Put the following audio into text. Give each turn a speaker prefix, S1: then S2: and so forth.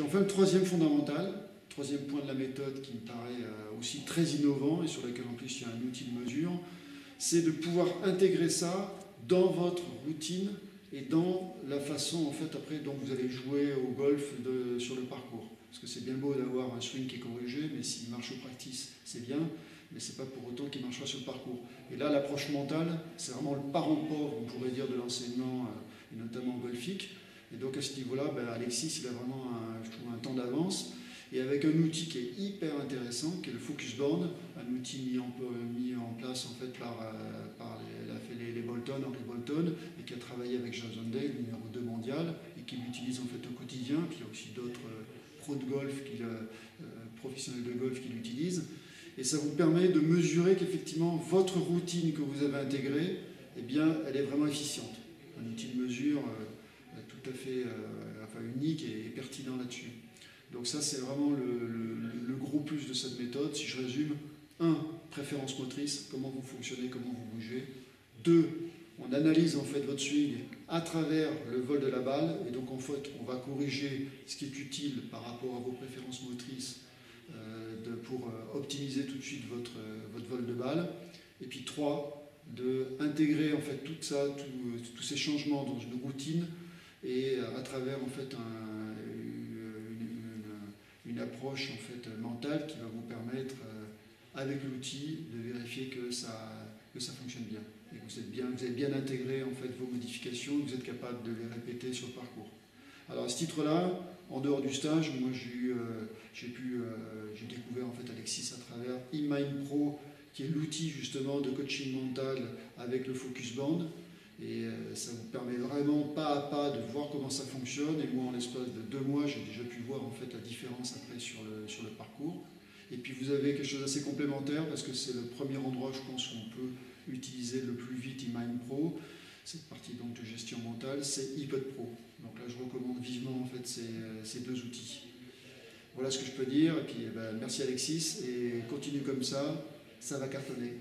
S1: Puis enfin, le troisième fondamental, troisième point de la méthode qui me paraît aussi très innovant et sur lequel en plus il y a un outil de mesure, c'est de pouvoir intégrer ça dans votre routine et dans la façon en fait après dont vous allez jouer au golf sur le parcours. Parce que c'est bien beau d'avoir un swing qui est corrigé, mais s'il marche au practice, c'est bien, mais c'est pas pour autant qu'il marchera sur le parcours. Et là, l'approche mentale, c'est vraiment le parent pauvre, on pourrait dire, de l'enseignement, et notamment golfique. Et donc à ce niveau-là, Alexis, il a vraiment je trouve, un temps d'avance. Et avec un outil qui est hyper intéressant, qui est le Focus Board, un outil mis en place en fait par les Bolton, Henry Bolton, et qui a travaillé avec Jason Day, le numéro 2 mondial, et qui l'utilise en fait au quotidien. Puis il y a aussi d'autres pros de golf, professionnels de golf qui l'utilisent. Et ça vous permet de mesurer qu'effectivement votre routine que vous avez intégrée, eh bien, elle est vraiment efficiente. Un outil de mesure tout à fait unique et pertinent là-dessus. Donc ça, c'est vraiment le gros plus de cette méthode. Si je résume, 1, préférence motrice, comment vous fonctionnez, comment vous bougez. 2, on analyse en fait votre swing à travers le vol de la balle, et donc en fait, on va corriger ce qui est utile par rapport à vos préférences motrices pour optimiser tout de suite votre vol de balle. Et puis 3, d'intégrer en fait tout ça, tous ces changements dans une routine et à travers en fait une approche en fait mentale qui va vous permettre avec l'outil de vérifier que ça fonctionne bien et que vous avez bien intégré en fait vos modifications, que vous êtes capable de les répéter sur le parcours. Alors à ce titre-là, en dehors du stage, moi j'ai découvert en fait Alexis à travers eMind Pro, qui est l'outil justement de coaching mental avec le Focus Band. Et ça vous permet vraiment pas à pas de voir comment ça fonctionne. Et moi, en l'espace de 2 mois, j'ai déjà pu voir en fait la différence après sur le parcours. Et puis vous avez quelque chose d'assez complémentaire parce que c'est le premier endroit, je pense, où on peut utiliser le plus vite eMind Pro. Cette partie donc de gestion mentale, c'est iPod Pro. Donc là, je recommande vivement en fait ces 2 outils. Voilà ce que je peux dire. Et puis merci Alexis et continue comme ça va cartonner.